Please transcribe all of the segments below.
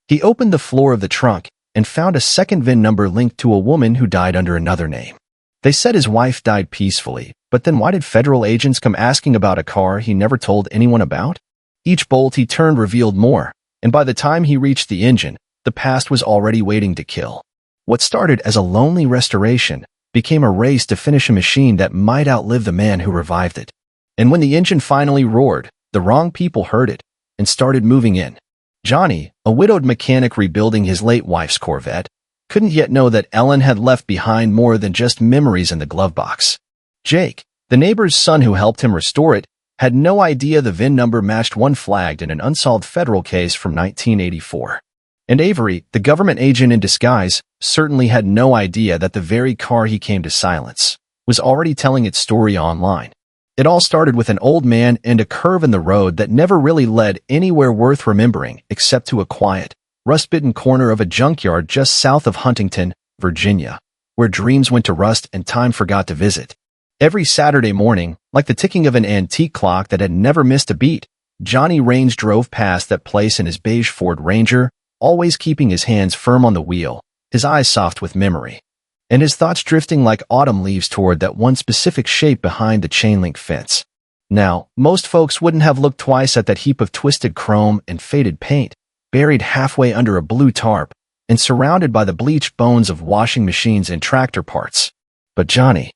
He opened the floor of the trunk and found a second VIN number linked to a woman who died under another name. They said his wife died peacefully, but then why did federal agents come asking about a car he never told anyone about? Each bolt he turned revealed more, and by the time he reached the engine, the past was already waiting to kill. What started as a lonely restoration became a race to finish a machine that might outlive the man who revived it. And when the engine finally roared, the wrong people heard it and started moving in. Johnny, a widowed mechanic rebuilding his late wife's Corvette, couldn't yet know that Ellen had left behind more than just memories in the glove box. Jake, the neighbor's son who helped him restore it, had no idea the VIN number matched one flagged in an unsolved federal case from 1984. And Avery, the government agent in disguise, certainly had no idea that the very car he came to silence was already telling its story online. It all started with an old man and a curve in the road that never really led anywhere worth remembering except to a quiet, rust-bitten corner of a junkyard just south of Huntington, Virginia, where dreams went to rust and time forgot to visit. Every Saturday morning, like the ticking of an antique clock that had never missed a beat, Johnny Raines drove past that place in his beige Ford Ranger, always keeping his hands firm on the wheel, his eyes soft with memory, and his thoughts drifting like autumn leaves toward that one specific shape behind the chain-link fence. Now, most folks wouldn't have looked twice at that heap of twisted chrome and faded paint, buried halfway under a blue tarp, and surrounded by the bleached bones of washing machines and tractor parts. But Johnny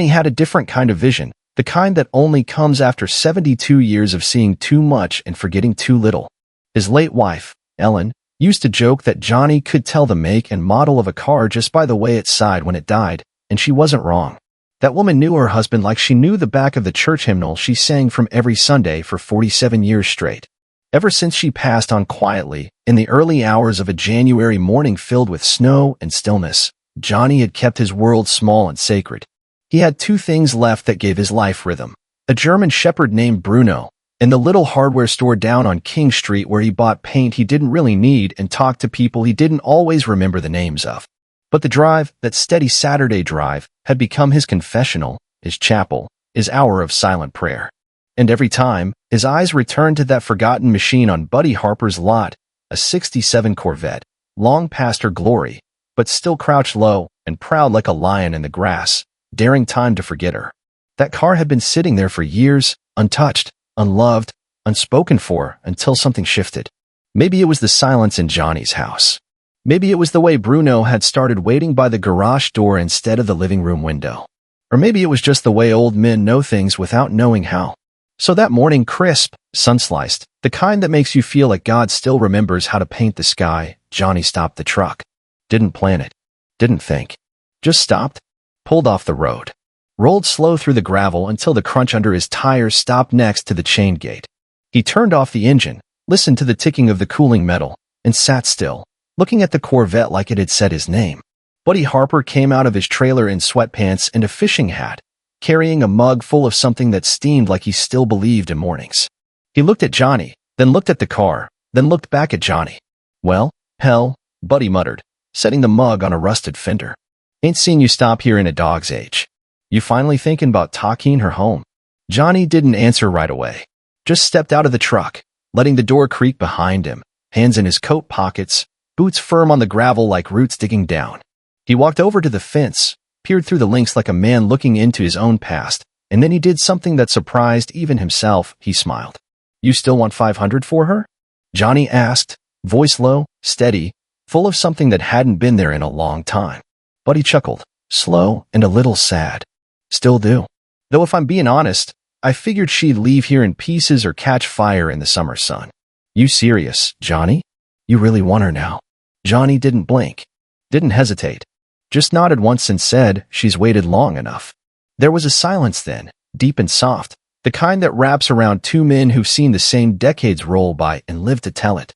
had a different kind of vision, the kind that only comes after 72 years of seeing too much and forgetting too little. His late wife, Ellen, used to joke that Johnny could tell the make and model of a car just by the way it sighed when it died, and she wasn't wrong. That woman knew her husband like she knew the back of the church hymnal she sang from every Sunday for 47 years straight. Ever since she passed on quietly, in the early hours of a January morning filled with snow and stillness, Johnny had kept his world small and sacred. He had two things left that gave his life rhythm: a German shepherd named Bruno, and the little hardware store down on King Street where he bought paint he didn't really need and talked to people he didn't always remember the names of. But the drive, that steady Saturday drive, had become his confessional, his chapel, his hour of silent prayer. And every time, his eyes returned to that forgotten machine on Buddy Harper's lot, a '67 Corvette, long past her glory, but still crouched low and proud like a lion in the grass, daring time to forget her. That car had been sitting there for years, untouched, unloved, unspoken for, until something shifted. Maybe it was the silence in Johnny's house. Maybe it was the way Bruno had started waiting by the garage door instead of the living room window. Or maybe it was just the way old men know things without knowing how. So that morning, crisp, sun-sliced, the kind that makes you feel like God still remembers how to paint the sky, Johnny stopped the truck. Didn't plan it. Didn't think. Just stopped, pulled off the road, rolled slow through the gravel until the crunch under his tires stopped next to the chain gate. He turned off the engine, listened to the ticking of the cooling metal, and sat still, looking at the Corvette like it had said his name. Buddy Harper came out of his trailer in sweatpants and a fishing hat, carrying a mug full of something that steamed like he still believed in mornings. He looked at Johnny, then looked at the car, then looked back at Johnny. "Well, hell," Buddy muttered, setting the mug on a rusted fender. "Ain't seen you stop here in a dog's age. You finally thinking about taking her home?" Johnny didn't answer right away. Just stepped out of the truck, letting the door creak behind him, hands in his coat pockets, boots firm on the gravel like roots digging down. He walked over to the fence, peered through the links like a man looking into his own past, and then he did something that surprised even himself. He smiled. "You still want 500 for her?" Johnny asked, voice low, steady, full of something that hadn't been there in a long time. Buddy chuckled, slow and a little sad. "Still do. Though if I'm being honest, I figured she'd leave here in pieces or catch fire in the summer sun." "You serious, Johnny? You really want her now?" Johnny didn't blink, didn't hesitate, just nodded once and said, "She's waited long enough." There was a silence then, deep and soft, the kind that wraps around two men who've seen the same decades roll by and lived to tell it.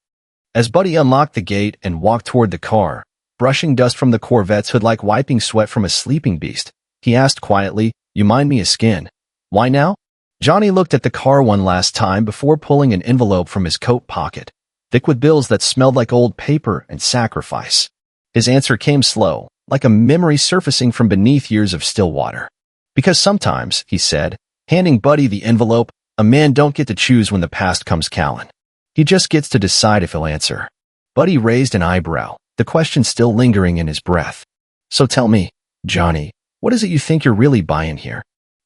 As Buddy unlocked the gate and walked toward the car, brushing dust from the Corvette's hood like wiping sweat from a sleeping beast, he asked quietly, "You mind me askin'? Why now?" Johnny looked at the car one last time before pulling an envelope from his coat pocket, thick with bills that smelled like old paper and sacrifice. His answer came slow, like a memory surfacing from beneath years of still water. "Because sometimes," he said, handing Buddy the envelope, "a man don't get to choose when the past comes calling. He just gets to decide if he'll answer." Buddy raised an eyebrow, the question still lingering in his breath. So tell me, Johnny, what is it you think you're really buying here?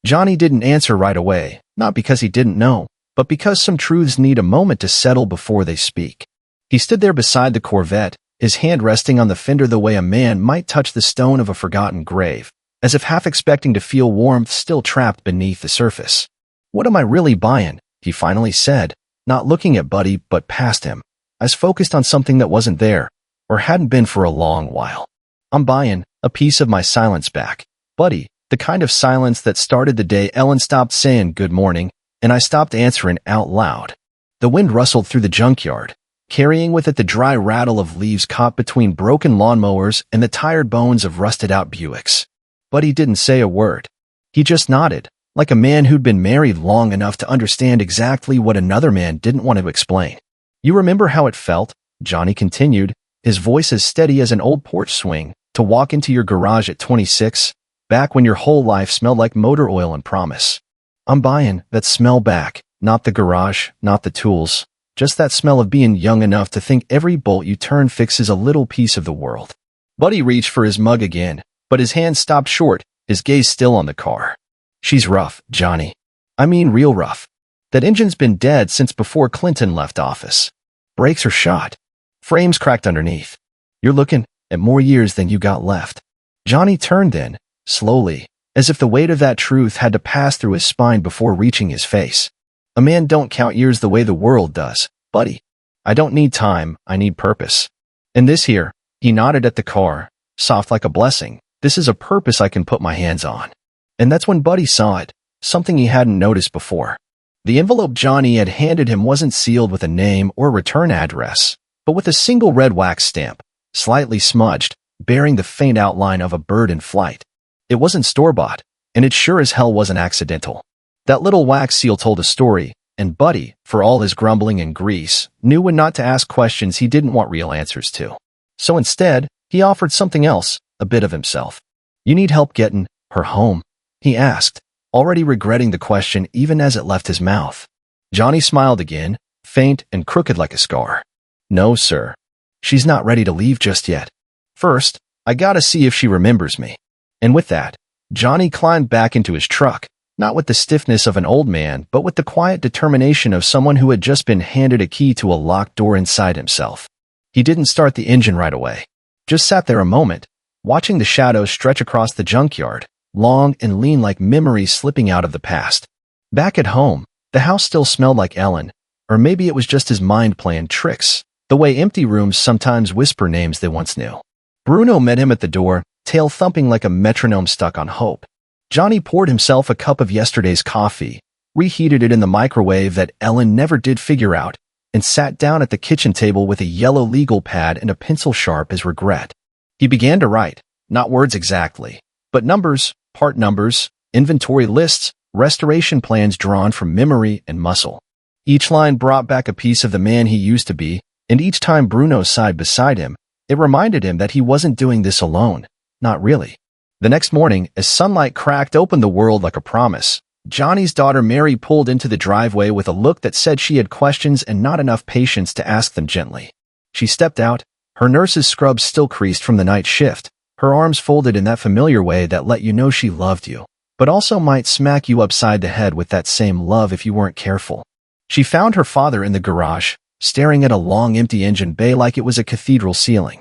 Johnny didn't answer right away, not because he didn't know, but because some truths need a moment to settle before they speak. He stood there beside the Corvette, his hand resting on the fender the way a man might touch the stone of a forgotten grave, as if half expecting to feel warmth still trapped beneath the surface. What am I really buying? He finally said, not looking at Buddy but past him, as focused on something that wasn't there, or hadn't been for a long while. I'm buying a piece of my silence back, Buddy, the kind of silence that started the day Ellen stopped saying good morning, and I stopped answering out loud. The wind rustled through the junkyard, carrying with it the dry rattle of leaves caught between broken lawnmowers and the tired bones of rusted-out Buicks. Buddy didn't say a word. He just nodded, like a man who'd been married long enough to understand exactly what another man didn't want to explain. You remember how it felt, Johnny continued, his voice as steady as an old porch swing, to walk into your garage at 26, back when your whole life smelled like motor oil and promise. I'm buying that smell back, not the garage, not the tools, just that smell of being young enough to think every bolt you turn fixes a little piece of the world. Buddy reached for his mug again, but his hand stopped short, his gaze still on the car. She's rough, Johnny. I mean real rough. That engine's been dead since before Clinton left office. Brakes are shot. Frames cracked underneath. You're looking at more years than you got left. Johnny turned then, slowly, as if the weight of that truth had to pass through his spine before reaching his face. A man don't count years the way the world does, Buddy. I don't need time, I need purpose. And this here, he nodded at the car, soft like a blessing, this is a purpose I can put my hands on. And that's when Buddy saw it, something he hadn't noticed before. The envelope Johnny had handed him wasn't sealed with a name or return address, but with a single red wax stamp, slightly smudged, bearing the faint outline of a bird in flight. It wasn't store-bought, and it sure as hell wasn't accidental. That little wax seal told a story, and Buddy, for all his grumbling and grease, knew when not to ask questions he didn't want real answers to. So instead, he offered something else, a bit of himself. You need help getting her home? He asked, already regretting the question even as it left his mouth. Johnny smiled again, faint and crooked like a scar. No, sir. She's not ready to leave just yet. First, I gotta see if she remembers me. And with that, Johnny climbed back into his truck, not with the stiffness of an old man, but with the quiet determination of someone who had just been handed a key to a locked door inside himself. He didn't start the engine right away. Just sat there a moment, watching the shadows stretch across the junkyard, long and lean like memories slipping out of the past. Back at home, the house still smelled like Ellen, or maybe it was just his mind playing tricks, the way empty rooms sometimes whisper names they once knew. Bruno met him at the door, tail thumping like a metronome stuck on hope. Johnny poured himself a cup of yesterday's coffee, reheated it in the microwave that Ellen never did figure out, and sat down at the kitchen table with a yellow legal pad and a pencil sharp as regret. He began to write, not words exactly, but numbers, part numbers, inventory lists, restoration plans drawn from memory and muscle. Each line brought back a piece of the man he used to be, and each time Bruno sighed beside him, it reminded him that he wasn't doing this alone, not really. The next morning, as sunlight cracked open the world like a promise, Johnny's daughter Mary pulled into the driveway with a look that said she had questions and not enough patience to ask them gently. She stepped out, her nurse's scrubs still creased from the night shift, her arms folded in that familiar way that let you know she loved you, but also might smack you upside the head with that same love if you weren't careful. She found her father in the garage, staring at a long empty engine bay like it was a cathedral ceiling.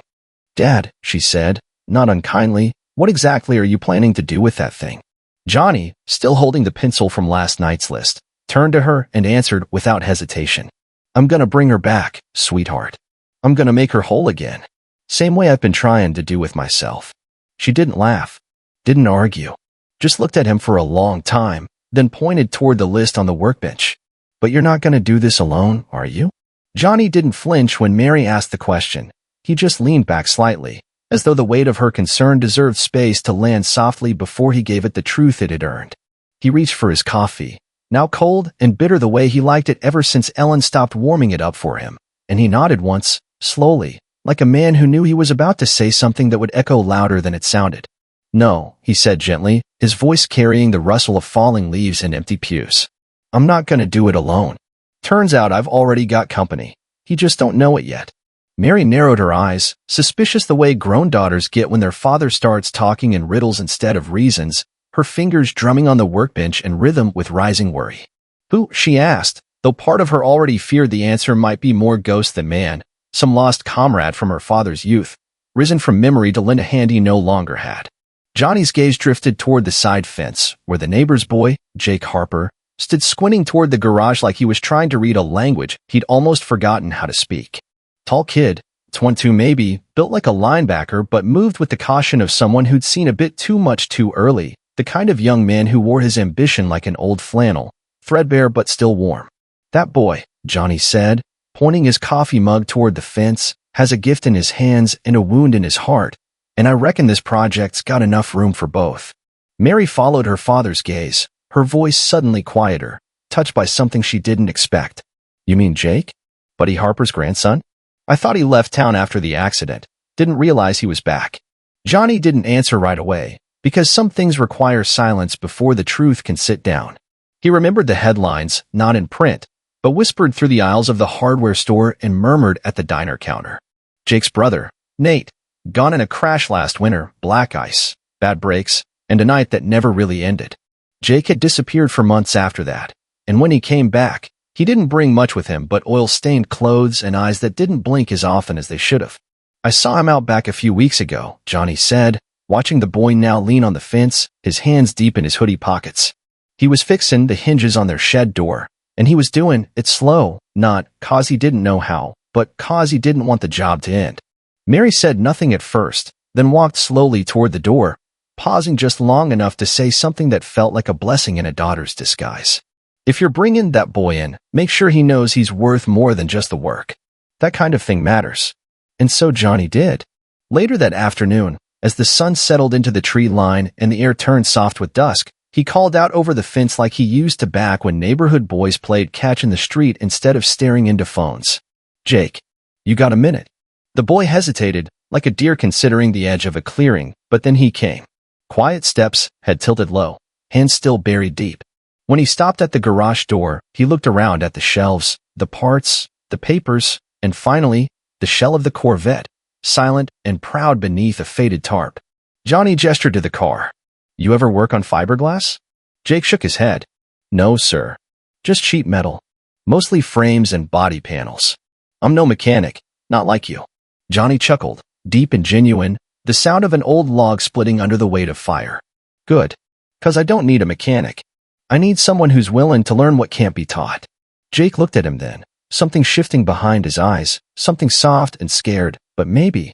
Dad, she said, not unkindly, what exactly are you planning to do with that thing? Johnny, still holding the pencil from last night's list, turned to her and answered without hesitation. I'm gonna bring her back, sweetheart. I'm gonna make her whole again. Same way I've been trying to do with myself. She didn't laugh, didn't argue, just looked at him for a long time, then pointed toward the list on the workbench. But you're not gonna do this alone, are you? Johnny didn't flinch when Mary asked the question. He just leaned back slightly, as though the weight of her concern deserved space to land softly before he gave it the truth it had earned. He reached for his coffee, now cold and bitter the way he liked it ever since Ellen stopped warming it up for him, and he nodded once, slowly, like a man who knew he was about to say something that would echo louder than it sounded. No, he said gently, his voice carrying the rustle of falling leaves and empty pews. I'm not gonna do it alone. Turns out I've already got company. He just don't know it yet. Mary narrowed her eyes, suspicious the way grown daughters get when their father starts talking in riddles instead of reasons, her fingers drumming on the workbench in rhythm with rising worry. Who? She asked, though part of her already feared the answer might be more ghost than man, some lost comrade from her father's youth, risen from memory to lend a hand he no longer had. Johnny's gaze drifted toward the side fence, where the neighbor's boy, Jake Harper, stood squinting toward the garage like he was trying to read a language he'd almost forgotten how to speak. Tall kid, 22 maybe, built like a linebacker but moved with the caution of someone who'd seen a bit too much too early, the kind of young man who wore his ambition like an old flannel, threadbare but still warm. That boy, Johnny said, pointing his coffee mug toward the fence, has a gift in his hands and a wound in his heart, and I reckon this project's got enough room for both. Mary followed her father's gaze, her voice suddenly quieter, touched by something she didn't expect. You mean Jake? Buddy Harper's grandson? I thought he left town after the accident. Didn't realize he was back. Johnny didn't answer right away, because some things require silence before the truth can sit down. He remembered the headlines, not in print, but whispered through the aisles of the hardware store and murmured at the diner counter. Jake's brother, Nate, gone in a crash last winter, black ice, bad brakes, and a night that never really ended. Jake had disappeared for months after that, and when he came back, he didn't bring much with him but oil-stained clothes and eyes that didn't blink as often as they should have. I saw him out back a few weeks ago, Johnny said, watching the boy now lean on the fence, his hands deep in his hoodie pockets. He was fixing the hinges on their shed door, and he was doing it slow, not 'cause he didn't know how, but 'cause he didn't want the job to end. Mary said nothing at first, then walked slowly toward the door, pausing just long enough to say something that felt like a blessing in a daughter's disguise. If you're bringing that boy in, make sure he knows he's worth more than just the work. That kind of thing matters. And so Johnny did. Later that afternoon, as the sun settled into the tree line and the air turned soft with dusk, he called out over the fence like he used to back when neighborhood boys played catch in the street instead of staring into phones. Jake, you got a minute? The boy hesitated, like a deer considering the edge of a clearing, but then he came. Quiet steps, head tilted low, hands still buried deep. When he stopped at the garage door, he looked around at the shelves, the parts, the papers, and finally, the shell of the Corvette, silent and proud beneath a faded tarp. Johnny gestured to the car. You ever work on fiberglass? Jake shook his head. No, sir. Just sheet metal. Mostly frames and body panels. I'm no mechanic, not like you. Johnny chuckled, deep and genuine, the sound of an old log splitting under the weight of fire. Good. 'Cause I don't need a mechanic. I need someone who's willing to learn what can't be taught. Jake looked at him then, something shifting behind his eyes, something soft and scared, but maybe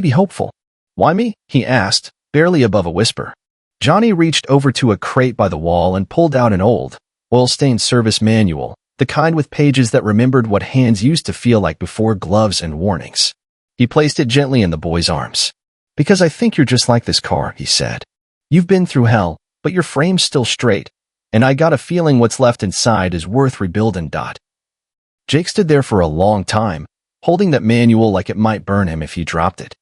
hopeful. Why me? He asked, barely above a whisper. Johnny reached over to a crate by the wall and pulled out an old, oil-stained service manual, the kind with pages that remembered what hands used to feel like before gloves and warnings. He placed it gently in the boy's arms. Because I think you're just like this car, he said. You've been through hell, but your frame's still straight. And I got a feeling what's left inside is worth rebuilding. Jake stood there for a long time, holding that manual like it might burn him if he dropped it.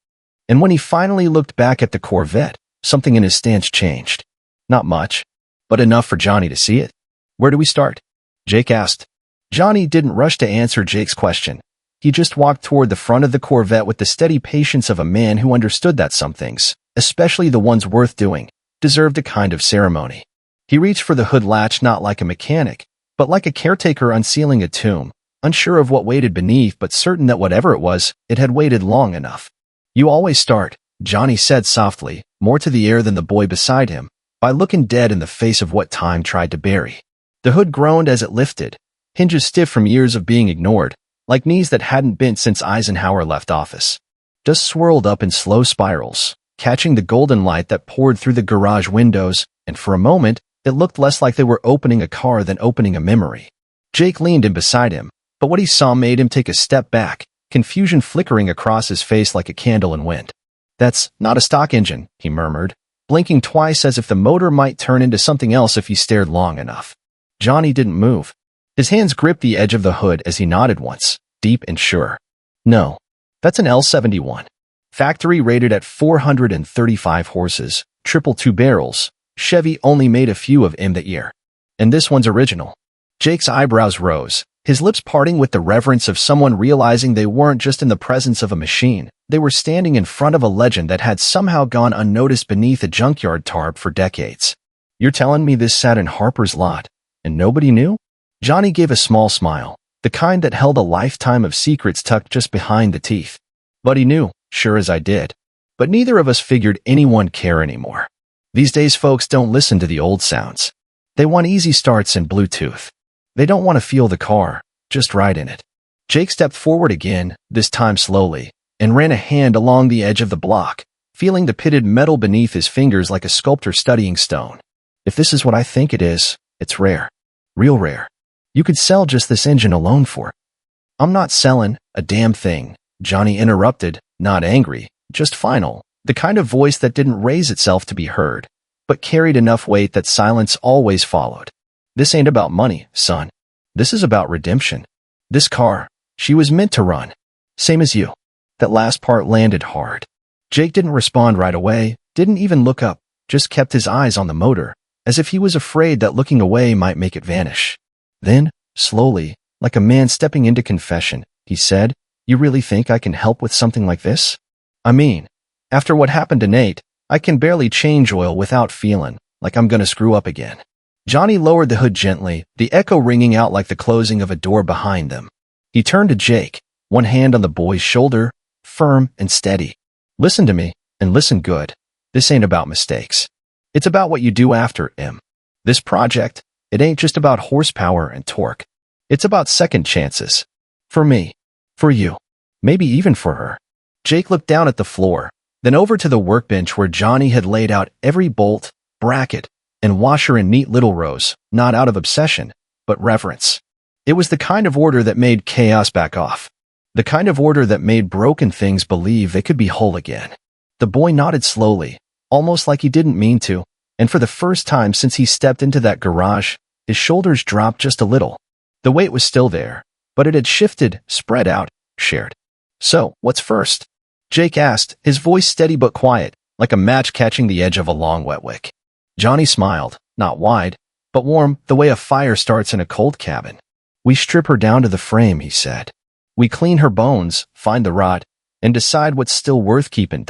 And when he finally looked back at the Corvette, something in his stance changed. Not much, but enough for Johnny to see it. Where do we start? Jake asked. Johnny didn't rush to answer Jake's question. He just walked toward the front of the Corvette with the steady patience of a man who understood that some things, especially the ones worth doing, deserved a kind of ceremony. He reached for the hood latch not like a mechanic, but like a caretaker unsealing a tomb, unsure of what waited beneath but certain that whatever it was, it had waited long enough. You always start, Johnny said softly, more to the air than the boy beside him, by looking dead in the face of what time tried to bury. The hood groaned as it lifted, hinges stiff from years of being ignored, like knees that hadn't bent since Eisenhower left office. Dust swirled up in slow spirals, catching the golden light that poured through the garage windows, and for a moment, it looked less like they were opening a car than opening a memory. Jake leaned in beside him, but what he saw made him take a step back, confusion flickering across his face like a candle in wind. That's not a stock engine, he murmured, blinking twice as if the motor might turn into something else if he stared long enough. Johnny didn't move. His hands gripped the edge of the hood as he nodded once, deep and sure. No, that's an L71. Factory rated at 435 horses, triple two barrels. Chevy only made a few of them that year. And this one's original. Jake's eyebrows rose, his lips parting with the reverence of someone realizing they weren't just in the presence of a machine. They were standing in front of a legend that had somehow gone unnoticed beneath a junkyard tarp for decades. "You're telling me this sat in Harper's lot, and nobody knew?" Johnny gave a small smile, the kind that held a lifetime of secrets tucked just behind the teeth. "But he knew, sure as I did. But neither of us figured anyone care anymore. These days folks don't listen to the old sounds. They want easy starts and Bluetooth. They don't want to feel the car, just ride in it." Jake stepped forward again, this time slowly, and ran a hand along the edge of the block, feeling the pitted metal beneath his fingers like a sculptor studying stone. "If this is what I think it is, it's rare. Real rare. You could sell just this engine alone for it." "I'm not selling a damn thing," Johnny interrupted, not angry, just final, the kind of voice that didn't raise itself to be heard, but carried enough weight that silence always followed. "This ain't about money, son. This is about redemption. This car, she was meant to run. Same as you." That last part landed hard. Jake didn't respond right away, didn't even look up, just kept his eyes on the motor, as if he was afraid that looking away might make it vanish. Then, slowly, like a man stepping into confession, he said, "You really think I can help with something like this? I mean, after what happened to Nate, I can barely change oil without feeling like I'm gonna screw up again." Johnny lowered the hood gently, the echo ringing out like the closing of a door behind them. He turned to Jake, one hand on the boy's shoulder, firm and steady. "Listen to me, and listen good. This ain't about mistakes. It's about what you do after him. This project, it ain't just about horsepower and torque. It's about second chances. For me. For you. Maybe even for her." Jake looked down at the floor, then over to the workbench where Johnny had laid out every bolt, bracket, and washer in neat little rows, not out of obsession, but reverence. It was the kind of order that made chaos back off. The kind of order that made broken things believe they could be whole again. The boy nodded slowly, almost like he didn't mean to, and for the first time since he stepped into that garage, his shoulders dropped just a little. The weight was still there, but it had shifted, spread out, shared. "So, what's first?" Jake asked, his voice steady but quiet, like a match catching the edge of a long wet wick. Johnny smiled, not wide, but warm, the way a fire starts in a cold cabin. "We strip her down to the frame," he said. "We clean her bones, find the rot, and decide what's still worth keeping.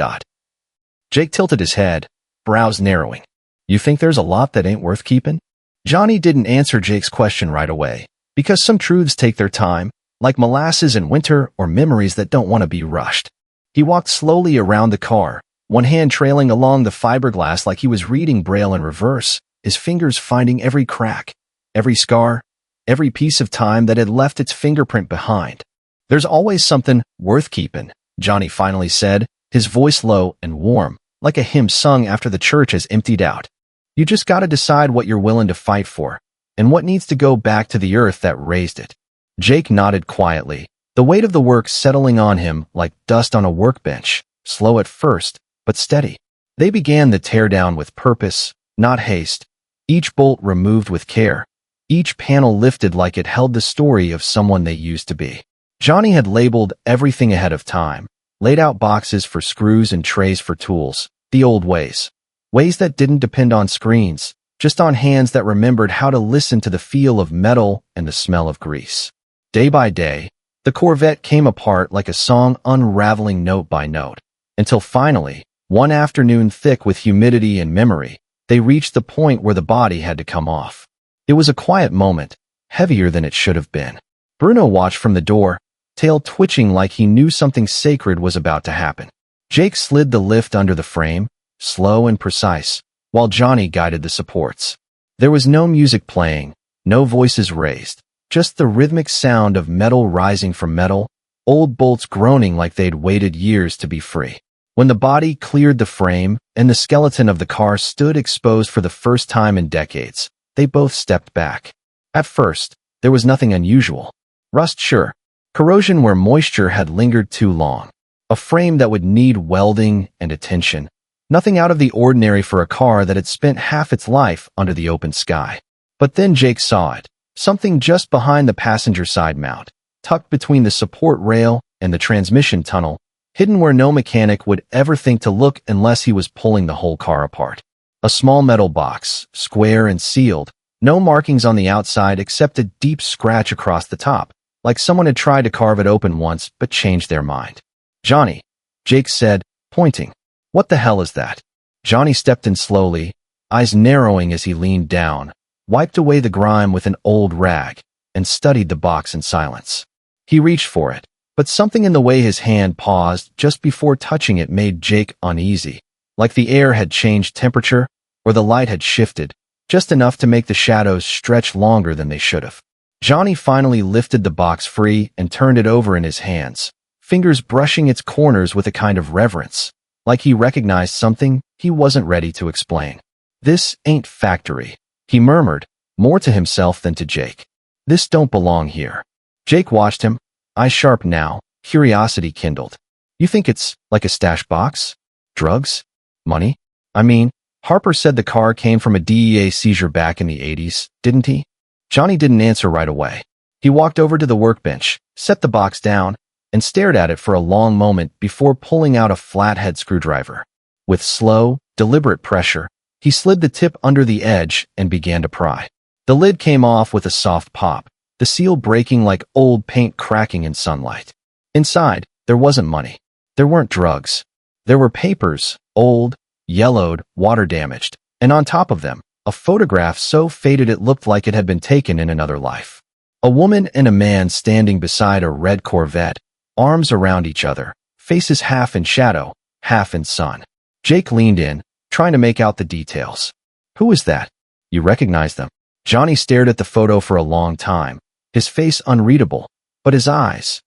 Jake tilted his head, brows narrowing. "You think there's a lot that ain't worth keeping?" Johnny didn't answer Jake's question right away, because some truths take their time, like molasses in winter or memories that don't want to be rushed. He walked slowly around the car, one hand trailing along the fiberglass like he was reading Braille in reverse, his fingers finding every crack, every scar, every piece of time that had left its fingerprint behind. "There's always something worth keeping," Johnny finally said, his voice low and warm, like a hymn sung after the church has emptied out. "You just gotta decide what you're willing to fight for, and what needs to go back to the earth that raised it." Jake nodded quietly, the weight of the work settling on him like dust on a workbench, slow at first, but steady. They began the teardown with purpose, not haste, each bolt removed with care, each panel lifted like it held the story of someone they used to be. Johnny had labeled everything ahead of time, laid out boxes for screws and trays for tools, the old ways. Ways that didn't depend on screens, just on hands that remembered how to listen to the feel of metal and the smell of grease. Day by day, the Corvette came apart like a song unraveling note by note, until finally, one afternoon thick with humidity and memory, they reached the point where the body had to come off. It was a quiet moment, heavier than it should have been. Bruno watched from the door, tail twitching like he knew something sacred was about to happen. Jake slid the lift under the frame, slow and precise, while Johnny guided the supports. There was no music playing, no voices raised, just the rhythmic sound of metal rising from metal, old bolts groaning like they'd waited years to be free. When the body cleared the frame and the skeleton of the car stood exposed for the first time in decades, they both stepped back. At first, there was nothing unusual. Rust, sure. Corrosion where moisture had lingered too long. A frame that would need welding and attention. Nothing out of the ordinary for a car that had spent half its life under the open sky. But then Jake saw it. Something just behind the passenger side mount, tucked between the support rail and the transmission tunnel, hidden where no mechanic would ever think to look unless he was pulling the whole car apart. A small metal box, square and sealed, No markings on the outside except a deep scratch across the top, like someone had tried to carve it open once but changed their mind. "Johnny," Jake said, pointing. "What the hell is that?" Johnny stepped in slowly, eyes narrowing as he leaned down, wiped away the grime with an old rag, and studied the box in silence. He reached for it, but something in the way his hand paused just before touching it made Jake uneasy, like the air had changed temperature or the light had shifted, just enough to make the shadows stretch longer than they should have. Johnny finally lifted the box free and turned it over in his hands, fingers brushing its corners with a kind of reverence, like he recognized something he wasn't ready to explain. "This ain't factory," he murmured, more to himself than to Jake. "This don't belong here." Jake watched him, eyes sharp now, curiosity kindled. "You think it's like a stash box? Drugs? Money? I mean, Harper said the car came from a DEA seizure back in the 80s, didn't he?" Johnny didn't answer right away. He walked over to the workbench, set the box down, and stared at it for a long moment before pulling out a flathead screwdriver. With slow, deliberate pressure, he slid the tip under the edge and began to pry. The lid came off with a soft pop, the seal breaking like old paint cracking in sunlight. Inside, there wasn't money. There weren't drugs. There were papers, old, yellowed, water-damaged, and on top of them, a photograph so faded it looked like it had been taken in another life. A woman and a man standing beside a red Corvette, arms around each other, faces half in shadow, half in sun. Jake leaned in, trying to make out the details. "Who is that? You recognize them?" Johnny stared at the photo for a long time, his face unreadable, but his eyes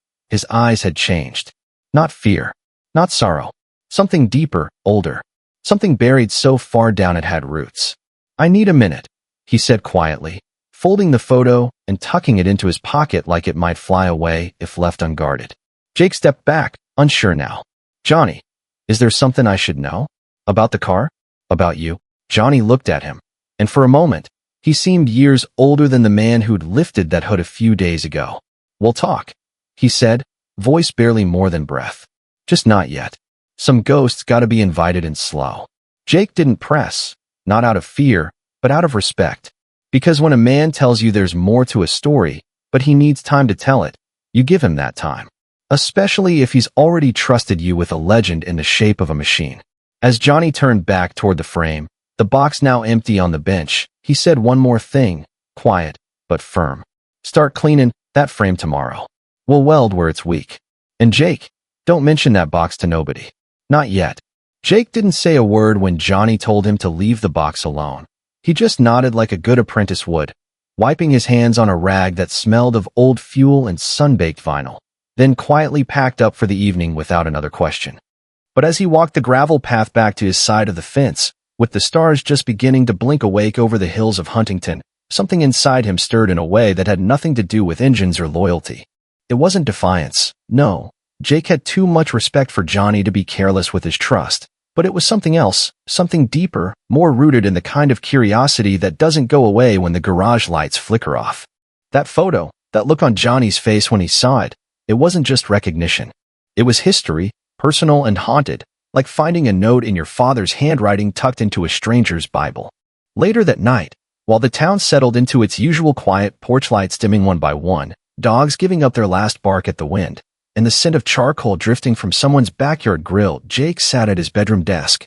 had changed. Not fear, not sorrow, something deeper, older, something buried so far down it had roots. "I need a minute," he said quietly, folding the photo and tucking it into his pocket like it might fly away if left unguarded. Jake stepped back, unsure now. "Johnny, is there something I should know? About the car? About you?" Johnny looked at him, and for a moment, he seemed years older than the man who'd lifted that hood a few days ago. "We'll talk," he said, voice barely more than breath. "Just not yet. Some ghosts gotta be invited in slow." Jake didn't press, not out of fear, but out of respect. Because when a man tells you there's more to a story, but he needs time to tell it, you give him that time. Especially if he's already trusted you with a legend in the shape of a machine. As Johnny turned back toward the frame, the box now empty on the bench, he said one more thing, quiet, but firm. "Start cleaning that frame tomorrow. We'll weld where it's weak. And Jake, don't mention that box to nobody. Not yet." Jake didn't say a word when Johnny told him to leave the box alone. He just nodded like a good apprentice would, wiping his hands on a rag that smelled of old fuel and sun-baked vinyl, then quietly packed up for the evening without another question. But as he walked the gravel path back to his side of the fence, with the stars just beginning to blink awake over the hills of Huntington, something inside him stirred in a way that had nothing to do with engines or loyalty. It wasn't defiance. No, Jake had too much respect for Johnny to be careless with his trust. But it was something else, something deeper, more rooted in the kind of curiosity that doesn't go away when the garage lights flicker off. That photo, that look on Johnny's face when he saw it, it wasn't just recognition. It was history, personal and haunted, like finding a note in your father's handwriting tucked into a stranger's Bible. Later that night, while the town settled into its usual quiet, porch lights dimming one by one, dogs giving up their last bark at the wind, and the scent of charcoal drifting from someone's backyard grill, Jake sat at his bedroom desk.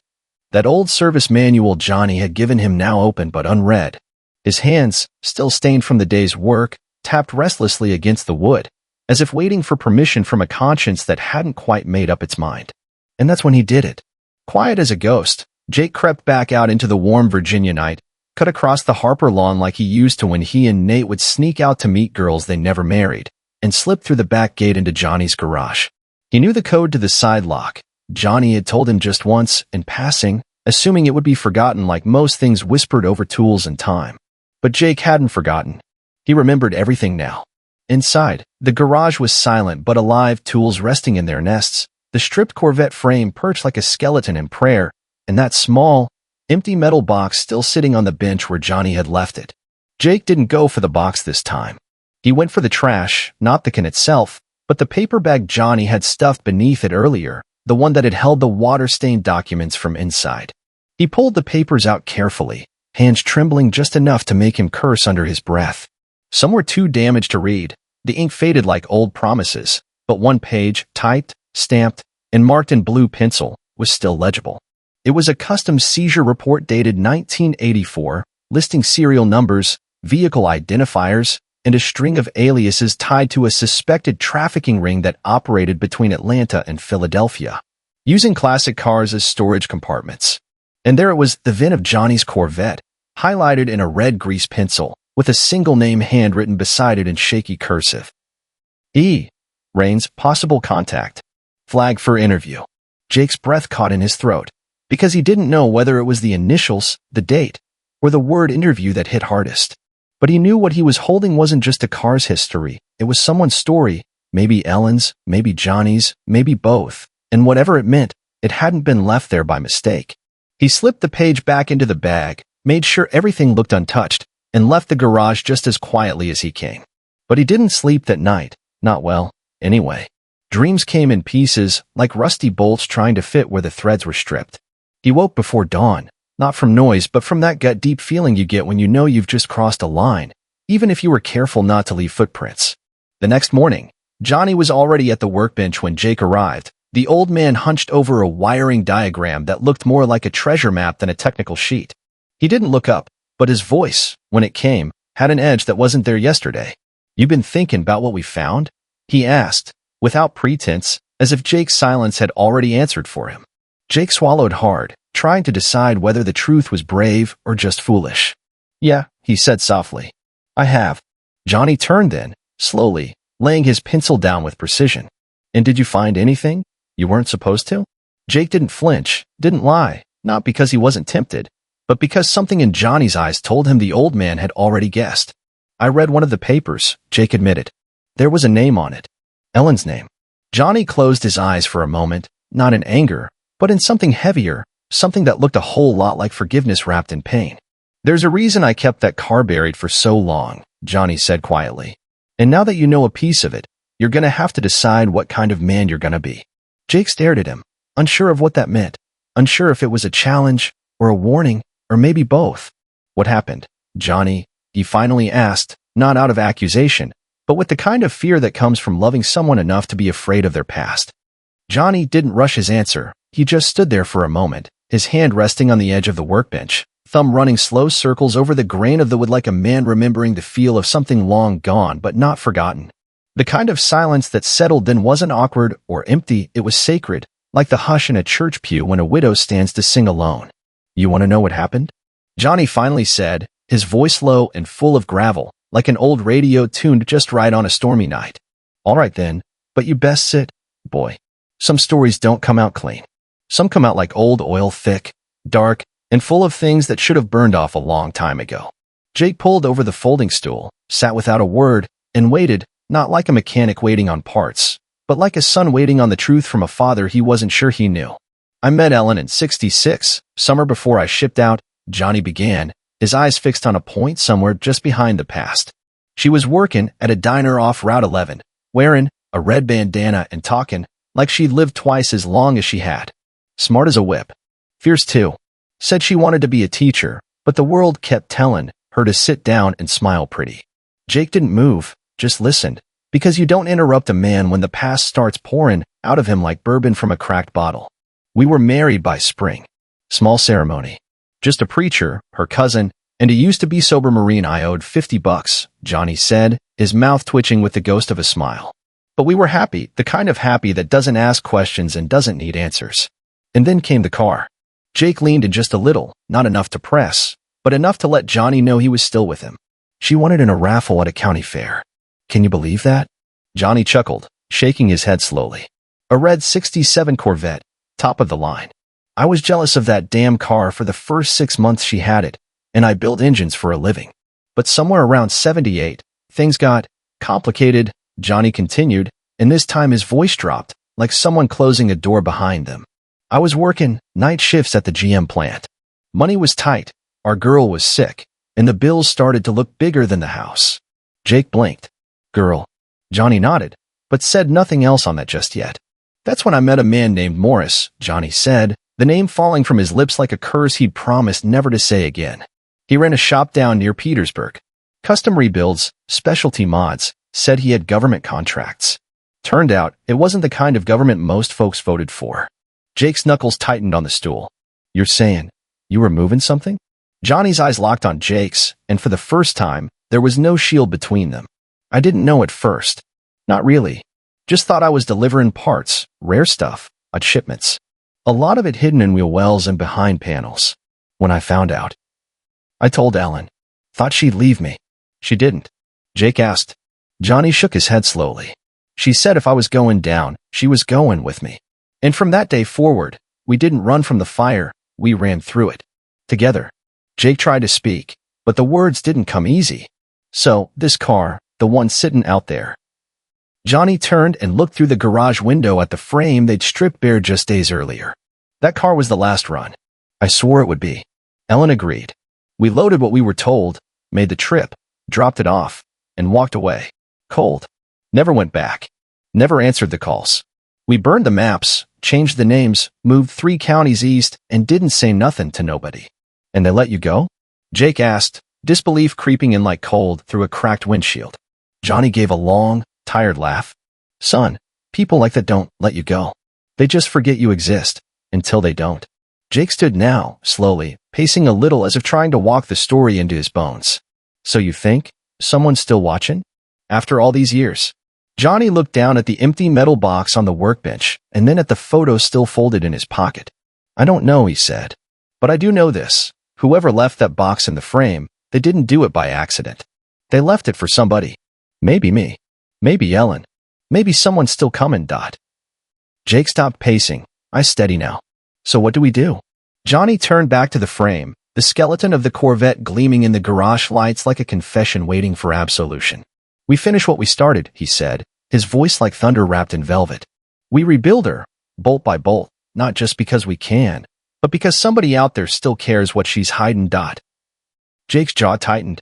That old service manual Johnny had given him now open but unread. His hands, still stained from the day's work, tapped restlessly against the wood, as if waiting for permission from a conscience that hadn't quite made up its mind. And that's when he did it. Quiet as a ghost, Jake crept back out into the warm Virginia night, cut across the Harper lawn like he used to when he and Nate would sneak out to meet girls they never married, and slipped through the back gate into Johnny's garage. He knew the code to the side lock. Johnny had told him just once, in passing, assuming it would be forgotten like most things whispered over tools and time. But Jake hadn't forgotten. He remembered everything now. Inside, the garage was silent but alive, tools resting in their nests, the stripped Corvette frame perched like a skeleton in prayer, and that small, empty metal box still sitting on the bench where Johnny had left it. Jake didn't go for the box this time. He went for the trash, not the can itself, but the paper bag Johnny had stuffed beneath it earlier, the one that had held the water-stained documents from inside. He pulled the papers out carefully, hands trembling just enough to make him curse under his breath. Some were too damaged to read. The ink faded like old promises, but one page, typed, stamped, and marked in blue pencil, was still legible. It was a custom seizure report dated 1984, listing serial numbers, vehicle identifiers, and a string of aliases tied to a suspected trafficking ring that operated between Atlanta and Philadelphia, using classic cars as storage compartments. And there it was, the VIN of Johnny's Corvette, highlighted in a red grease pencil, with a single name handwritten beside it in shaky cursive. E. Raines, possible contact. Flag for interview. Jake's breath caught in his throat, because he didn't know whether it was the initials, the date, or the word interview that hit hardest. But he knew what he was holding wasn't just a car's history, it was someone's story, maybe Ellen's, maybe Johnny's, maybe both, and whatever it meant, it hadn't been left there by mistake. He slipped the page back into the bag, made sure everything looked untouched, and left the garage just as quietly as he came. But he didn't sleep that night, not well, anyway. Dreams came in pieces, like rusty bolts trying to fit where the threads were stripped. He woke before dawn, not from noise but from that gut-deep feeling you get when you know you've just crossed a line, even if you were careful not to leave footprints. The next morning, Johnny was already at the workbench when Jake arrived, the old man hunched over a wiring diagram that looked more like a treasure map than a technical sheet. He didn't look up, but his voice, when it came, had an edge that wasn't there yesterday. "You been thinking about what we found?" he asked, without pretense, as if Jake's silence had already answered for him. Jake swallowed hard, trying to decide whether the truth was brave or just foolish. "Yeah," he said softly. "I have." Johnny turned then, slowly, laying his pencil down with precision. "And did you find anything you weren't supposed to?" Jake didn't flinch, didn't lie, not because he wasn't tempted, but because something in Johnny's eyes told him the old man had already guessed. "I read one of the papers," Jake admitted. "There was a name on it. Ellen's name." Johnny closed his eyes for a moment, not in anger, but in something heavier, something that looked a whole lot like forgiveness wrapped in pain. "There's a reason I kept that car buried for so long," Johnny said quietly. "And now that you know a piece of it, you're gonna have to decide what kind of man you're gonna be." Jake stared at him, unsure of what that meant, unsure if it was a challenge, or a warning, or maybe both. "What happened, Johnny?" he finally asked, not out of accusation, but with the kind of fear that comes from loving someone enough to be afraid of their past. Johnny didn't rush his answer. He just stood there for a moment, his hand resting on the edge of the workbench, thumb running slow circles over the grain of the wood like a man remembering the feel of something long gone but not forgotten. The kind of silence that settled then wasn't awkward or empty, it was sacred, like the hush in a church pew when a widow stands to sing alone. "You want to know what happened?" Johnny finally said, his voice low and full of gravel, like an old radio tuned just right on a stormy night. "All right then, but you best sit, boy. Some stories don't come out clean. Some come out like old oil, thick, dark, and full of things that should have burned off a long time ago." Jake pulled over the folding stool, sat without a word, and waited, not like a mechanic waiting on parts, but like a son waiting on the truth from a father he wasn't sure he knew. "I met Ellen in '66, summer before I shipped out," Johnny began, his eyes fixed on a point somewhere just behind the past. "She was working at a diner off Route 11, wearing a red bandana and talking like she'd lived twice as long as she had. Smart as a whip. Fierce too. Said she wanted to be a teacher, but the world kept telling her to sit down and smile pretty." Jake didn't move, just listened, because you don't interrupt a man when the past starts pouring out of him like bourbon from a cracked bottle. "We were married by spring. Small ceremony. Just a preacher, her cousin, and a used-to-be sober Marine I owed $50, Johnny said, his mouth twitching with the ghost of a smile. "But we were happy, the kind of happy that doesn't ask questions and doesn't need answers." And then came the car. Jake leaned in just a little, not enough to press, but enough to let Johnny know he was still with him. "She won it in a raffle at a county fair. Can you believe that?" Johnny chuckled, shaking his head slowly. "A red '67 Corvette, top of the line. I was jealous of that damn car for the first 6 months she had it, and I built engines for a living. But somewhere around '78, things got complicated," Johnny continued, and this time his voice dropped, like someone closing a door behind them. "I was working night shifts at the GM plant. Money was tight, our girl was sick, and the bills started to look bigger than the house." Jake blinked. "Girl." Johnny nodded, but said nothing else on that just yet. "That's when I met a man named Morris," Johnny said, the name falling from his lips like a curse he'd promised never to say again. He ran a shop down near Petersburg. Custom rebuilds, specialty mods, said he had government contracts. Turned out, it wasn't the kind of government most folks voted for. Jake's knuckles tightened on the stool. You're saying, you were moving something? Johnny's eyes locked on Jake's, and for the first time, there was no shield between them. I didn't know at first. Not really. Just thought I was delivering parts, rare stuff, on shipments. A lot of it hidden in wheel wells and behind panels. When I found out, I told Ellen. Thought she'd leave me. She didn't. Jake asked. Johnny shook his head slowly. She said if I was going down, she was going with me. And from that day forward, we didn't run from the fire, we ran through it. Together. Jake tried to speak, but the words didn't come easy. So, this car, the one sitting out there. Johnny turned and looked through the garage window at the frame they'd stripped bare just days earlier. That car was the last run. I swore it would be. Ellen agreed. We loaded what we were told, made the trip, dropped it off, and walked away. Cold. Never went back. Never answered the calls. We burned the maps, changed the names, moved 3 counties east, and didn't say nothing to nobody. And they let you go? Jake asked, disbelief creeping in like cold through a cracked windshield. Johnny gave a long, tired laugh. Son, people like that don't let you go. They just forget you exist, until they don't. Jake stood now, slowly, pacing a little as if trying to walk the story into his bones. So you think? Someone's still watching? After all these years? Johnny looked down at the empty metal box on the workbench, and then at the photo still folded in his pocket. I don't know, he said. But I do know this. Whoever left that box in the frame, they didn't do it by accident. They left it for somebody. Maybe me. Maybe Ellen. Maybe someone's still coming, Dot. Jake stopped pacing. I steady now. So what do we do? Johnny turned back to the frame, the skeleton of the Corvette gleaming in the garage lights like a confession waiting for absolution. We finish what we started, he said, his voice like thunder wrapped in velvet. We rebuild her, bolt by bolt, not just because we can, but because somebody out there still cares what she's hiding. Dot. Jake's jaw tightened.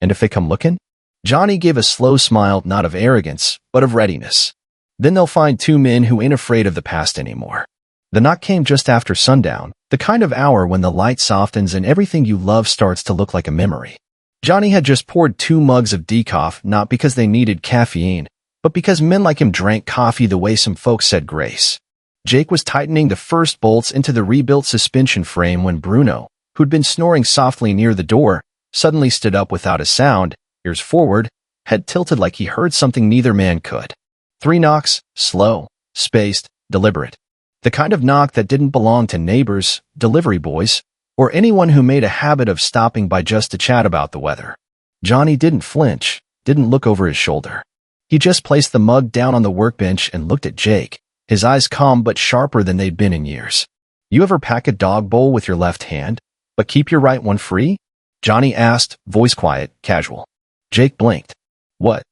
And if they come looking? Johnny gave a slow smile, not of arrogance, but of readiness. Then they'll find 2 men who ain't afraid of the past anymore. The knock came just after sundown, the kind of hour when the light softens and everything you love starts to look like a memory. Johnny had just poured 2 mugs of decaf, not because they needed caffeine, but because men like him drank coffee the way some folks said grace. Jake was tightening the first bolts into the rebuilt suspension frame when Bruno, who'd been snoring softly near the door, suddenly stood up without a sound, ears forward, head tilted like he heard something neither man could. 3 knocks, slow, spaced, deliberate. The kind of knock that didn't belong to neighbors, delivery boys, or anyone who made a habit of stopping by just to chat about the weather. Johnny didn't flinch, didn't look over his shoulder. He just placed the mug down on the workbench and looked at Jake, his eyes calm but sharper than they'd been in years. You ever pack a dog bowl with your left hand, but keep your right one free? Johnny asked, voice quiet, casual. Jake blinked. What?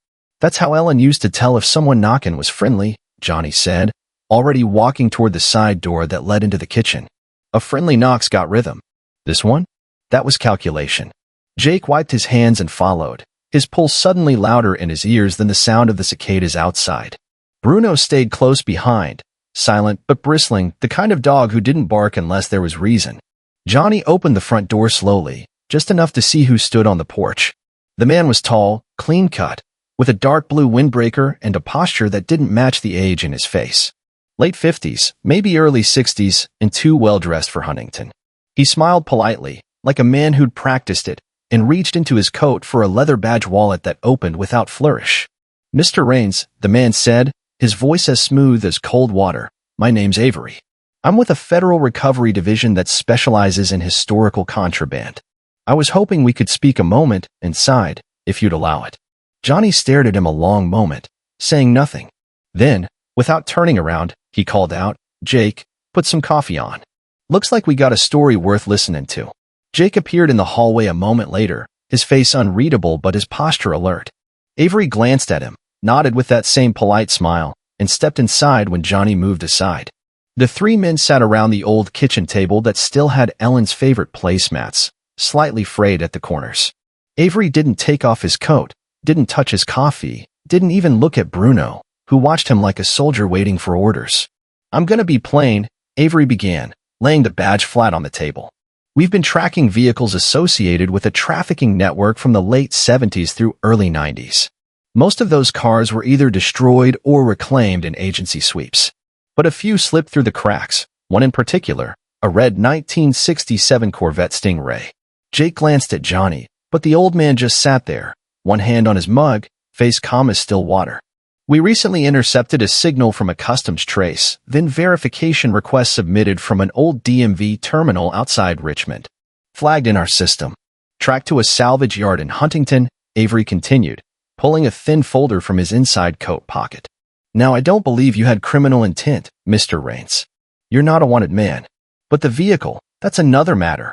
That's how Ellen used to tell if someone knocking was friendly, Johnny said, already walking toward the side door that led into the kitchen. A friendly knock's got rhythm. This one? That was calculation. Jake wiped his hands and followed, his pulse suddenly louder in his ears than the sound of the cicadas outside. Bruno stayed close behind, silent but bristling, the kind of dog who didn't bark unless there was reason. Johnny opened the front door slowly, just enough to see who stood on the porch. The man was tall, clean-cut, with a dark blue windbreaker and a posture that didn't match the age in his face. Late 50s, maybe early 60s, and too well-dressed for Huntington. He smiled politely, like a man who'd practiced it, and reached into his coat for a leather badge wallet that opened without flourish. Mr. Raines, the man said, his voice as smooth as cold water, my name's Avery. I'm with a federal recovery division that specializes in historical contraband. I was hoping we could speak a moment, inside, if you'd allow it. Johnny stared at him a long moment, saying nothing. Then, without turning around, he called out, Jake, put some coffee on. Looks like we got a story worth listening to. Jake appeared in the hallway a moment later, his face unreadable but his posture alert. Avery glanced at him, nodded with that same polite smile, and stepped inside when Johnny moved aside. The 3 men sat around the old kitchen table that still had Ellen's favorite placemats, slightly frayed at the corners. Avery didn't take off his coat, didn't touch his coffee, didn't even look at Bruno, who watched him like a soldier waiting for orders. I'm gonna be plain, Avery began, laying the badge flat on the table. We've been tracking vehicles associated with a trafficking network from the late 70s through early 90s. Most of those cars were either destroyed or reclaimed in agency sweeps. But a few slipped through the cracks, one in particular, a red 1967 Corvette Stingray. Jake glanced at Johnny, but the old man just sat there, one hand on his mug, face calm as still water. We recently intercepted a signal from a customs trace, then verification request submitted from an old DMV terminal outside Richmond. Flagged in our system. Tracked to a salvage yard in Huntington, Avery continued, pulling a thin folder from his inside coat pocket. Now I don't believe you had criminal intent, Mr. Rains. You're not a wanted man. But the vehicle, that's another matter.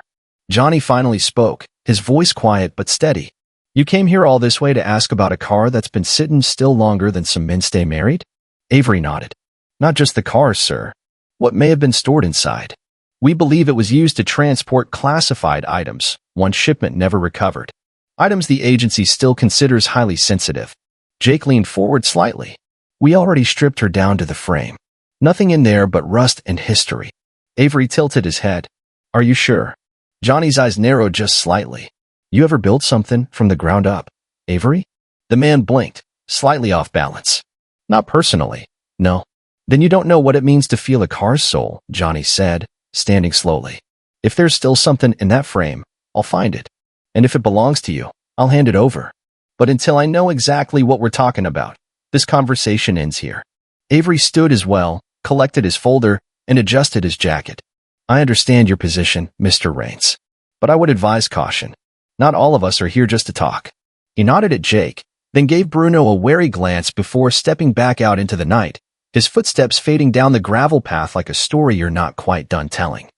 Johnny finally spoke, his voice quiet but steady. You came here all this way to ask about a car that's been sitting still longer than some men stay married? Avery nodded. Not just the cars, sir. What may have been stored inside. We believe it was used to transport classified items, one shipment never recovered. Items the agency still considers highly sensitive. Jake leaned forward slightly. We already stripped her down to the frame. Nothing in there but rust and history. Avery tilted his head. Are you sure? Johnny's eyes narrowed just slightly. You ever built something from the ground up, Avery? The man blinked, slightly off balance. Not personally, no. Then you don't know what it means to feel a car's soul, Johnny said, standing slowly. If there's still something in that frame, I'll find it. And if it belongs to you, I'll hand it over. But until I know exactly what we're talking about, this conversation ends here. Avery stood as well, collected his folder, and adjusted his jacket. I understand your position, Mr. Rains. But I would advise caution. Not all of us are here just to talk. He nodded at Jake, then gave Bruno a wary glance before stepping back out into the night, his footsteps fading down the gravel path like a story you're not quite done telling.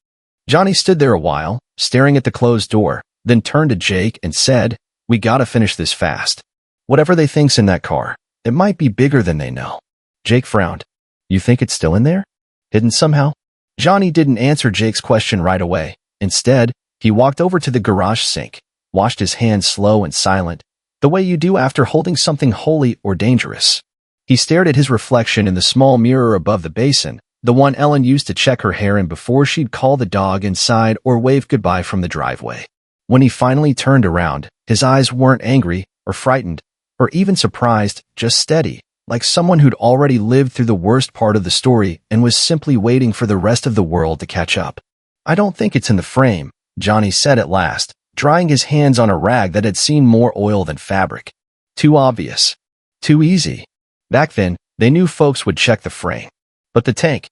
Johnny stood there a while, staring at the closed door, then turned to Jake and said, We gotta finish this fast. Whatever they think's in that car, it might be bigger than they know. Jake frowned. You think it's still in there? Hidden somehow? Johnny didn't answer Jake's question right away. Instead, he walked over to the garage sink, washed his hands slow and silent, the way you do after holding something holy or dangerous. He stared at his reflection in the small mirror above the basin, the one Ellen used to check her hair in before she'd call the dog inside or wave goodbye from the driveway. When he finally turned around, his eyes weren't angry or frightened or even surprised, just steady, like someone who'd already lived through the worst part of the story and was simply waiting for the rest of the world to catch up. I don't think it's in the frame, Johnny said at last, drying his hands on a rag that had seen more oil than fabric. Too obvious. Too easy. Back then, they knew folks would check the frame. But the tank,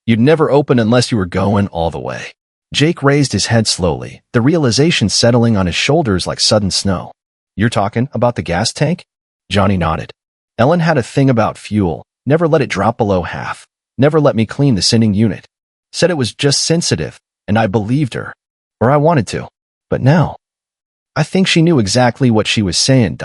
you'd never open unless you were going all the way. Jake raised his head slowly, the realization settling on his shoulders like sudden snow. You're talking about the gas tank? Johnny nodded. Ellen had a thing about fuel, never let it drop below half, never let me clean the sending unit. Said it was just sensitive, and I believed her. Or I wanted to. But now, I think she knew exactly what she was saying.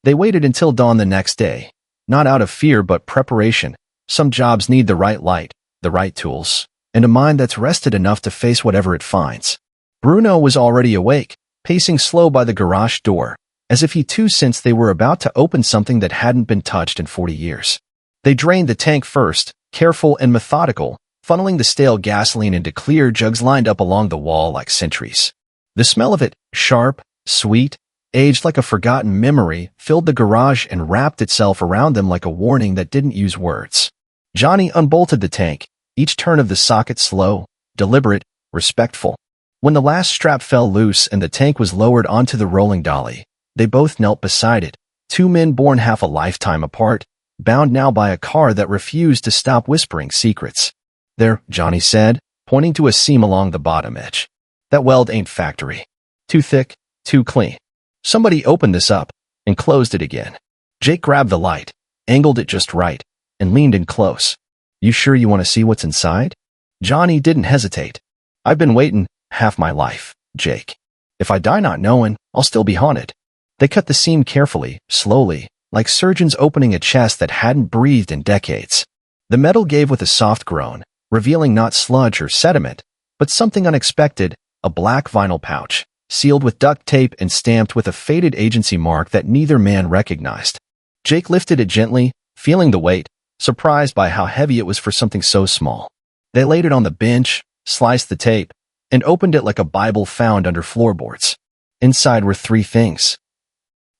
They waited until dawn the next day, not out of fear but preparation. Some jobs need the right light, the right tools, and a mind that's rested enough to face whatever it finds. Bruno was already awake, pacing slow by the garage door, as if he too sensed they were about to open something that hadn't been touched in 40 years. They drained the tank first, careful and methodical, funneling the stale gasoline into clear jugs lined up along the wall like sentries. The smell of it, sharp, sweet, aged like a forgotten memory, filled the garage and wrapped itself around them like a warning that didn't use words. Johnny unbolted the tank, each turn of the socket slow, deliberate, respectful. When the last strap fell loose and the tank was lowered onto the rolling dolly, they both knelt beside it, two men born half a lifetime apart, bound now by a car that refused to stop whispering secrets. There, Johnny said, pointing to a seam along the bottom edge. That weld ain't factory. Too thick, too clean. Somebody opened this up and closed it again. Jake grabbed the light, angled it just right, and leaned in close. You sure you want to see what's inside? Johnny didn't hesitate. I've been waiting half my life, Jake. If I die not knowing, I'll still be haunted. They cut the seam carefully, slowly, like surgeons opening a chest that hadn't breathed in decades. The metal gave with a soft groan, revealing not sludge or sediment, but something unexpected, a black vinyl pouch, sealed with duct tape and stamped with a faded agency mark that neither man recognized. Jake lifted it gently, feeling the weight, surprised by how heavy it was for something so small. They laid it on the bench, sliced the tape, and opened it like a Bible found under floorboards. Inside were three things.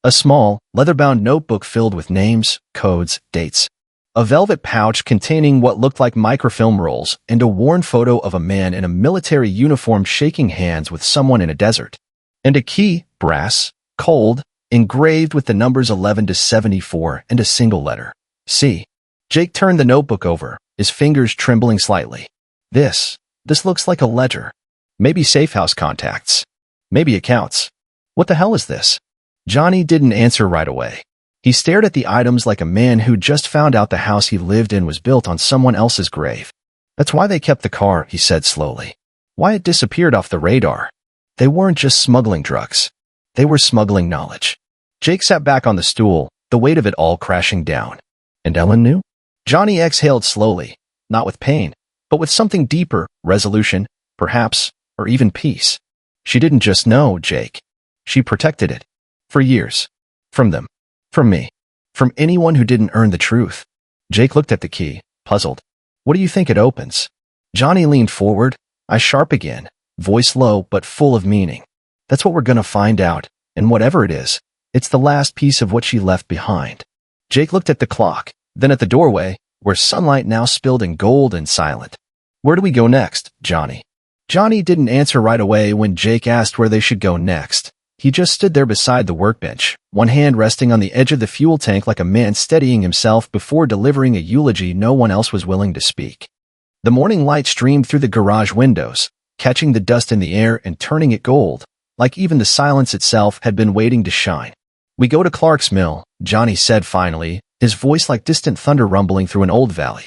A small, leather-bound notebook filled with names, codes, dates. A velvet pouch containing what looked like microfilm rolls, and a worn photo of a man in a military uniform shaking hands with someone in a desert. And a key, brass, cold, engraved with the numbers 11 to 74 and a single letter, C. Jake turned the notebook over, his fingers trembling slightly. This looks like a ledger. Maybe safe house contacts. Maybe accounts. What the hell is this? Johnny didn't answer right away. He stared at the items like a man who just found out the house he lived in was built on someone else's grave. That's why they kept the car, he said slowly. Why it disappeared off the radar. They weren't just smuggling drugs. They were smuggling knowledge. Jake sat back on the stool, the weight of it all crashing down. And Ellen knew? Johnny exhaled slowly, not with pain, but with something deeper, resolution, perhaps, or even peace. She didn't just know, Jake. She protected it. For years. From them. From me. From anyone who didn't earn the truth. Jake looked at the key, puzzled. What do you think it opens? Johnny leaned forward, eyes sharp again, voice low but full of meaning. That's what we're gonna find out, and whatever it is, it's the last piece of what she left behind. Jake looked at the clock, then at the doorway, where sunlight now spilled in gold and silent. Where do we go next, Johnny? Johnny didn't answer right away when Jake asked where they should go next. He just stood there beside the workbench, one hand resting on the edge of the fuel tank like a man steadying himself before delivering a eulogy no one else was willing to speak. The morning light streamed through the garage windows, catching the dust in the air and turning it gold, like even the silence itself had been waiting to shine. We go to Clark's Mill, Johnny said finally, his voice like distant thunder rumbling through an old valley.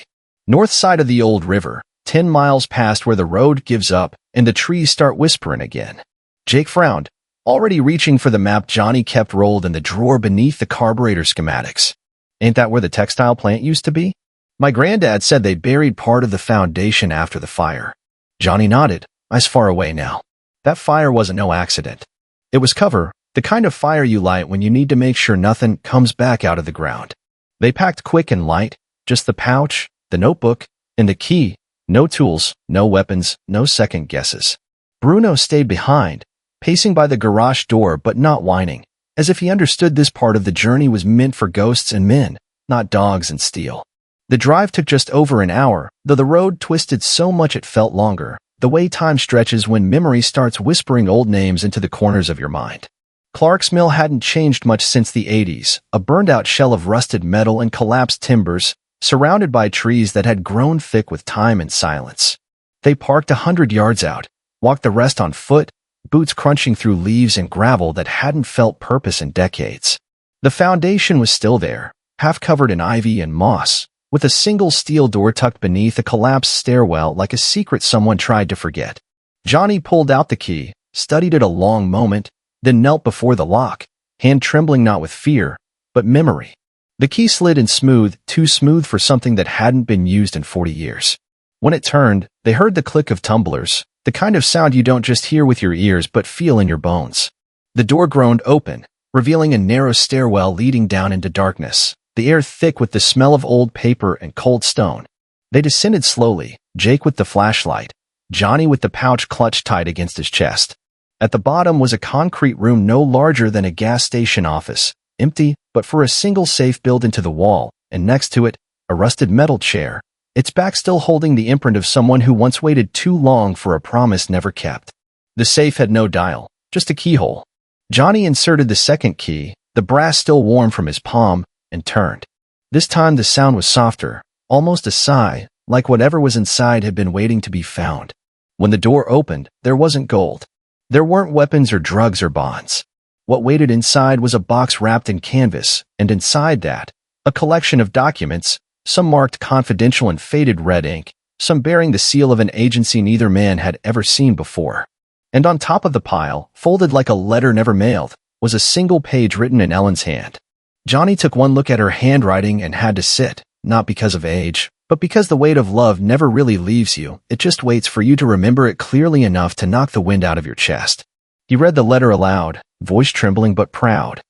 North side of the old river, 10 miles past where the road gives up and the trees start whispering again. Jake frowned, already reaching for the map Johnny kept rolled in the drawer beneath the carburetor schematics. Ain't that where the textile plant used to be? My granddad said they buried part of the foundation after the fire. Johnny nodded, eyes far away now. That fire wasn't no accident. It was cover, the kind of fire you light when you need to make sure nothing comes back out of the ground. They packed quick and light, just the pouch, the notebook, and the key. No tools, no weapons, no second guesses. Bruno stayed behind, pacing by the garage door but not whining, as if he understood this part of the journey was meant for ghosts and men, not dogs and steel. The drive took just over an hour, though the road twisted so much it felt longer, the way time stretches when memory starts whispering old names into the corners of your mind. Clark's Mill hadn't changed much since the 80s, a burned-out shell of rusted metal and collapsed timbers, surrounded by trees that had grown thick with time and silence. They parked 100 yards out, walked the rest on foot, boots crunching through leaves and gravel that hadn't felt purpose in decades. The foundation was still there, half covered in ivy and moss, with a single steel door tucked beneath a collapsed stairwell like a secret someone tried to forget. Johnny pulled out the key, studied it a long moment, then knelt before the lock, hand trembling not with fear, but memory. The key slid in smooth, too smooth for something that hadn't been used in 40 years. When it turned, they heard the click of tumblers, the kind of sound you don't just hear with your ears but feel in your bones. The door groaned open, revealing a narrow stairwell leading down into darkness, the air thick with the smell of old paper and cold stone. They descended slowly, Jake with the flashlight, Johnny with the pouch clutched tight against his chest. At the bottom was a concrete room no larger than a gas station office, empty, but for a single safe built into the wall, and next to it, a rusted metal chair, its back still holding the imprint of someone who once waited too long for a promise never kept. The safe had no dial, just a keyhole. Johnny inserted the second key, the brass still warm from his palm, and turned. This time the sound was softer, almost a sigh, like whatever was inside had been waiting to be found. When the door opened, there wasn't gold. There weren't weapons or drugs or bonds. What waited inside was a box wrapped in canvas, and inside that, a collection of documents, some marked confidential in faded red ink, some bearing the seal of an agency neither man had ever seen before. And on top of the pile, folded like a letter never mailed, was a single page written in Ellen's hand. Johnny took one look at her handwriting and had to sit, not because of age, but because the weight of love never really leaves you, it just waits for you to remember it clearly enough to knock the wind out of your chest. He read the letter aloud, voice trembling but proud.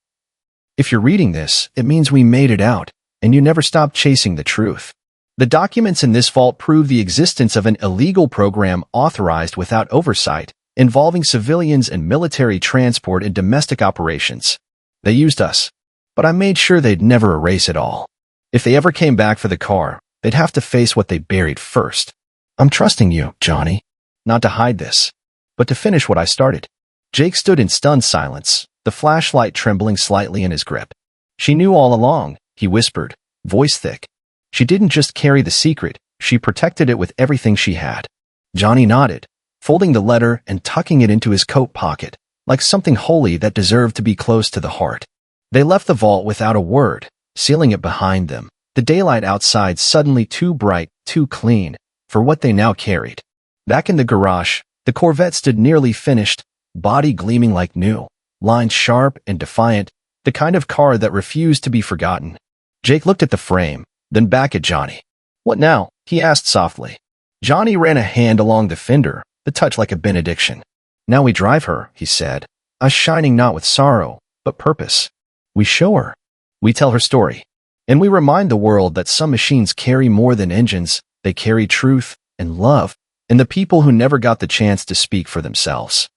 If you're reading this, it means we made it out, and you never stopped chasing the truth. The documents in this vault prove the existence of an illegal program authorized without oversight, involving civilians and military transport in domestic operations. They used us, but I made sure they'd never erase it all. If they ever came back for the car, they'd have to face what they buried first. I'm trusting you, Johnny, not to hide this, but to finish what I started. Jake stood in stunned silence, the flashlight trembling slightly in his grip. She knew all along, he whispered, voice thick. She didn't just carry the secret, she protected it with everything she had. Johnny nodded, folding the letter and tucking it into his coat pocket, like something holy that deserved to be close to the heart. They left the vault without a word, sealing it behind them, the daylight outside suddenly too bright, too clean, for what they now carried. Back in the garage, the Corvette stood nearly finished, body gleaming like new, lines sharp and defiant, the kind of car that refused to be forgotten. Jake looked at the frame, then back at Johnny. What now? He asked softly. Johnny ran a hand along the fender, the touch like a benediction. Now we drive her, he said, us shining not with sorrow, but purpose. We show her. We tell her story. And we remind the world that some machines carry more than engines, they carry truth and love, and the people who never got the chance to speak for themselves.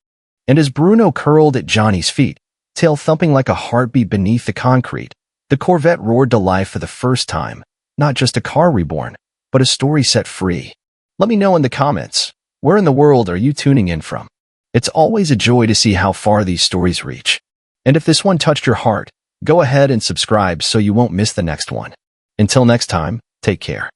And as Bruno curled at Johnny's feet, tail thumping like a heartbeat beneath the concrete, the Corvette roared to life for the first time, not just a car reborn, but a story set free. Let me know in the comments, where in the world are you tuning in from? It's always a joy to see how far these stories reach. And if this one touched your heart, go ahead and subscribe so you won't miss the next one. Until next time, take care.